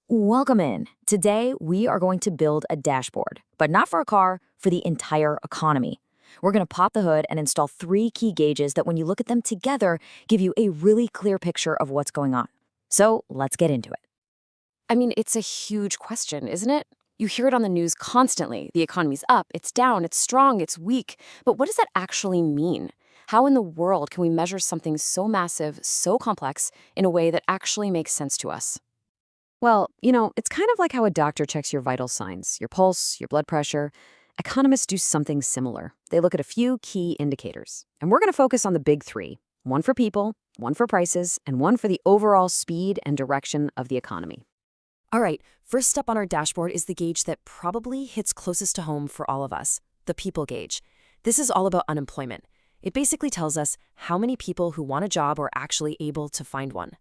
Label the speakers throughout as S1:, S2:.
S1: Welcome in. Today, we are going to build a dashboard, but not for a car, for the entire economy. We're going to pop the hood and install three key gauges that, when you look at them together, give you a really clear picture of what's going on. So let's get into it.
S2: I mean, it's a huge question, isn't it? You hear it on the news constantly. The economy's up, it's down, it's strong, it's weak. But what does that actually mean? How in the world can we measure something so massive, so complex, in a way that actually makes sense to us?
S3: Well, it's kind of like how a doctor checks your vital signs, your pulse, your blood pressure. Economists do something similar. They look at a few key indicators. And we're going to focus on the big three: one for people, one for prices, and one for the overall speed and direction of the economy.
S4: All right, first up on our dashboard is the gauge that probably hits closest to home for all of us, the people gauge. This is all about unemployment. It basically tells us how many people who want a job are actually able to find one.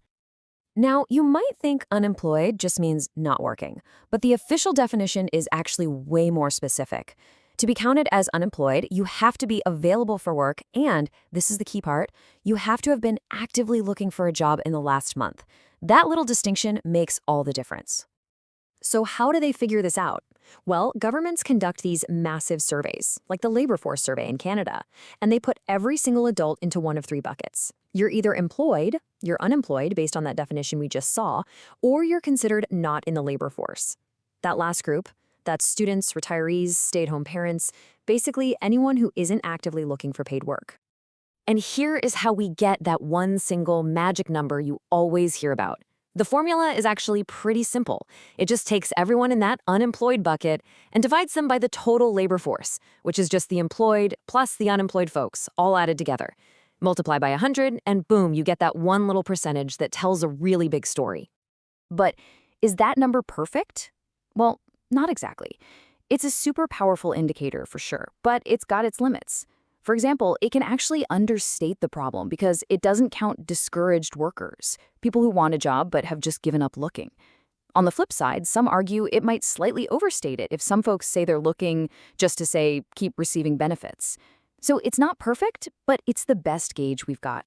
S1: Now, you might think unemployed just means not working, but the official definition is actually way more specific. To be counted as unemployed, you have to be available for work, and, this is the key part, you have to have been actively looking for a job in the last month. That little distinction makes all the difference. So how do they figure this out? Well, governments conduct these massive surveys, like the labor force survey in Canada, and they put every single adult into one of three buckets. You're either employed, you're unemployed based on that definition we just saw, or you're considered not in the labor force. That last group, that's students, retirees, stay-at-home parents, basically anyone who isn't actively looking for paid work. And here is how we get that one single magic number you always hear about. The formula is actually pretty simple. It just takes everyone in that unemployed bucket and divides them by the total labor force, which is just the employed plus the unemployed folks, all added together. Multiply by 100, and boom, you get that one little percentage that tells a really big story. But is that number perfect? Well, not exactly. It's a super powerful indicator for sure, but it's got its limits. For example, it can actually understate the problem because it doesn't count discouraged workers, people who want a job but have just given up looking. On the flip side, some argue it might slightly overstate it if some folks say they're looking just to say, keep receiving benefits. So it's not perfect, but it's the best gauge we've got.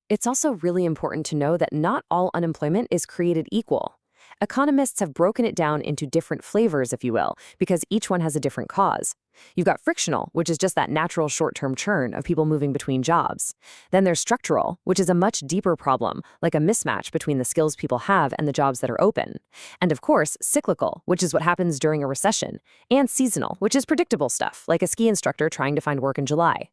S1: It's also really important to know that not all unemployment is created equal. Economists have broken it down into different flavors, if you will, because each one has a different cause. You've got frictional, which is just that natural short-term churn of people moving between jobs. Then there's structural, which is a much deeper problem, like a mismatch between the skills people have and the jobs that are open. And of course, cyclical, which is what happens during a recession. And seasonal, which is predictable stuff, like a ski instructor trying to find work in July.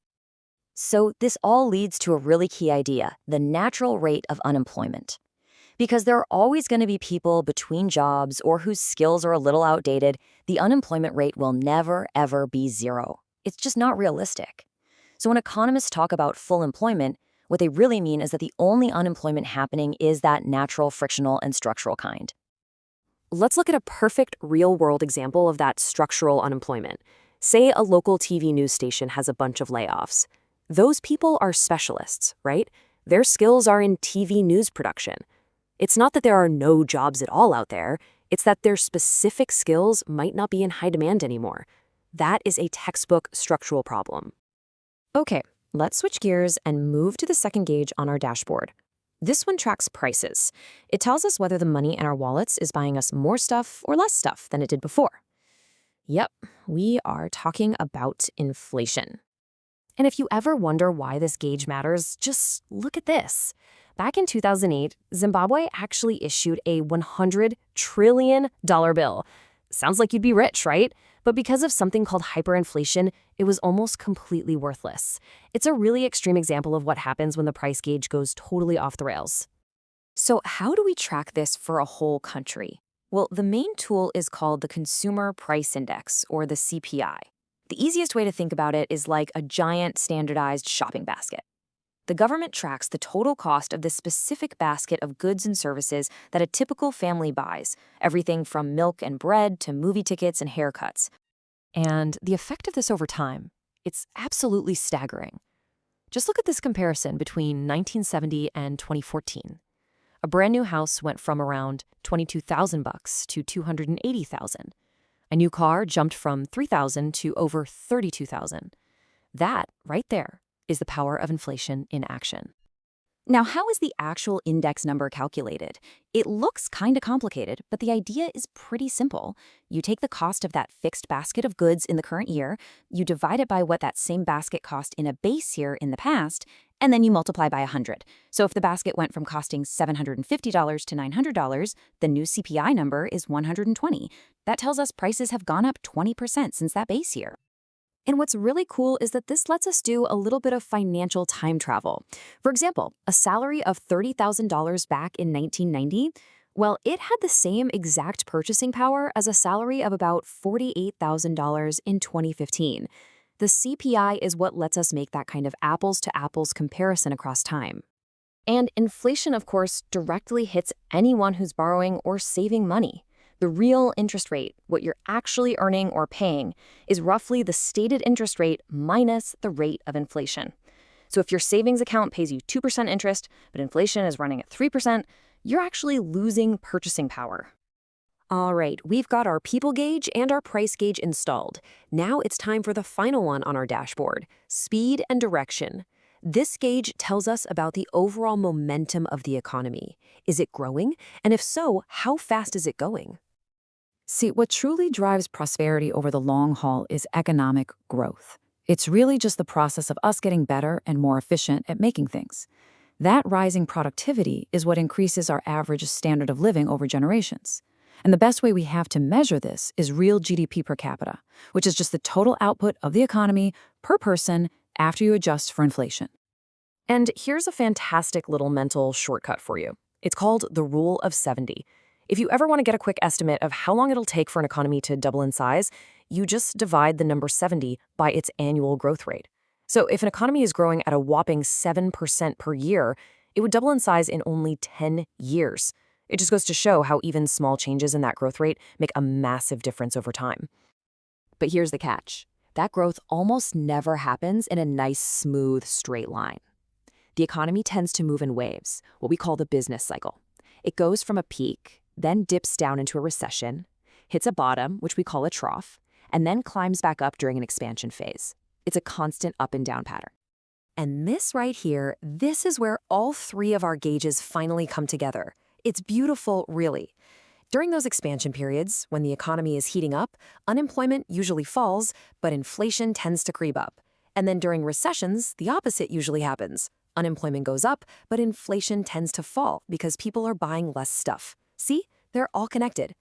S1: So this all leads to a really key idea, the natural rate of unemployment. Because there are always going to be people between jobs or whose skills are a little outdated, the unemployment rate will never, ever be zero. It's just not realistic. So when economists talk about full employment, what they really mean is that the only unemployment happening is that natural, frictional, and structural kind.
S3: Let's look at a perfect real-world example of that structural unemployment. Say a local TV news station has a bunch of layoffs. Those people are specialists, right? Their skills are in TV news production. It's not that there are no jobs at all out there, it's that their specific skills might not be in high demand anymore. That is a textbook structural problem.
S1: Okay, let's switch gears and move to the second gauge on our dashboard. This one tracks prices. It tells us whether the money in our wallets is buying us more stuff or less stuff than it did before. Yep, we are talking about inflation. And if you ever wonder why this gauge matters, just look at this. Back in 2008, Zimbabwe actually issued a $100 trillion bill. Sounds like you'd be rich, right? But because of something called hyperinflation, it was almost completely worthless. It's a really extreme example of what happens when the price gauge goes totally off the rails. So how do we track this for a whole country? Well, the main tool is called the Consumer Price Index, or the CPI. The easiest way to think about it is like a giant standardized shopping basket. The government tracks the total cost of the specific basket of goods and services that a typical family buys, everything from milk and bread to movie tickets and haircuts. And the effect of this over time, it's absolutely staggering. Just look at this comparison between 1970 and 2014. A brand new house went from around $22,000 to $280,000. A new car jumped from $3,000 to over $32,000. That, right there, is the power of inflation in action. Now, how is the actual index number calculated? It looks kind of complicated, but the idea is pretty simple. You take the cost of that fixed basket of goods in the current year, you divide it by what that same basket cost in a base year in the past, and then you multiply by 100. So if the basket went from costing $750 to $900, the new CPI number is 120. That tells us prices have gone up 20% since that base year. And what's really cool is that this lets us do a little bit of financial time travel. For example, a salary of $30,000 back in 1990, well, it had the same exact purchasing power as a salary of about $48,000 in 2015. The CPI is what lets us make that kind of apples-to-apples comparison across time. And inflation, of course, directly hits anyone who's borrowing or saving money. The real interest rate, what you're actually earning or paying, is roughly the stated interest rate minus the rate of inflation. So if your savings account pays you 2% interest, but inflation is running at 3%, you're actually losing purchasing power.
S3: All right, we've got our people gauge and our price gauge installed. Now it's time for the final one on our dashboard, speed and direction. This gauge tells us about the overall momentum of the economy. Is it growing? And if so, how fast is it going?
S1: See, what truly drives prosperity over the long haul is economic growth. It's really just the process of us getting better and more efficient at making things. That rising productivity is what increases our average standard of living over generations. And the best way we have to measure this is real GDP per capita, which is just the total output of the economy per person after you adjust for inflation.
S3: And here's a fantastic little mental shortcut for you. It's called the Rule of 70. If you ever want to get a quick estimate of how long it'll take for an economy to double in size, you just divide the number 70 by its annual growth rate. So if an economy is growing at a whopping 7% per year, it would double in size in only 10 years. It just goes to show how even small changes in that growth rate make a massive difference over time.
S2: But here's the catch. That growth almost never happens in a nice, smooth, straight line. The economy tends to move in waves, what we call the business cycle. It goes from a peak, then dips down into a recession, hits a bottom, which we call a trough, and then climbs back up during an expansion phase. It's a constant up and down pattern.
S3: And this right here, this is where all three of our gauges finally come together. It's beautiful, really. During those expansion periods, when the economy is heating up, unemployment usually falls, but inflation tends to creep up. And then during recessions, the opposite usually happens. Unemployment goes up, but inflation tends to fall because people are buying less stuff. See, they're all connected.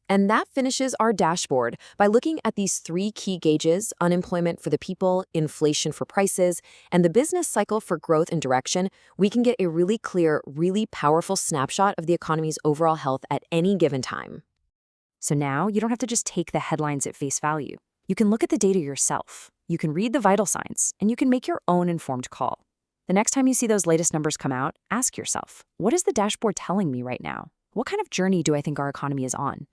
S3: And that finishes our dashboard. By looking at these three key gauges, unemployment for the people, inflation for prices, and the business cycle for growth and direction, we can get a really clear, really powerful snapshot of the economy's overall health at any given time. So now you don't have to just take the headlines at face value. You can look at the data yourself. You can read the vital signs, and you can make your own informed call. The next time you see those latest numbers come out, ask yourself, what is the dashboard telling me right now? What kind of journey do I think our economy is on?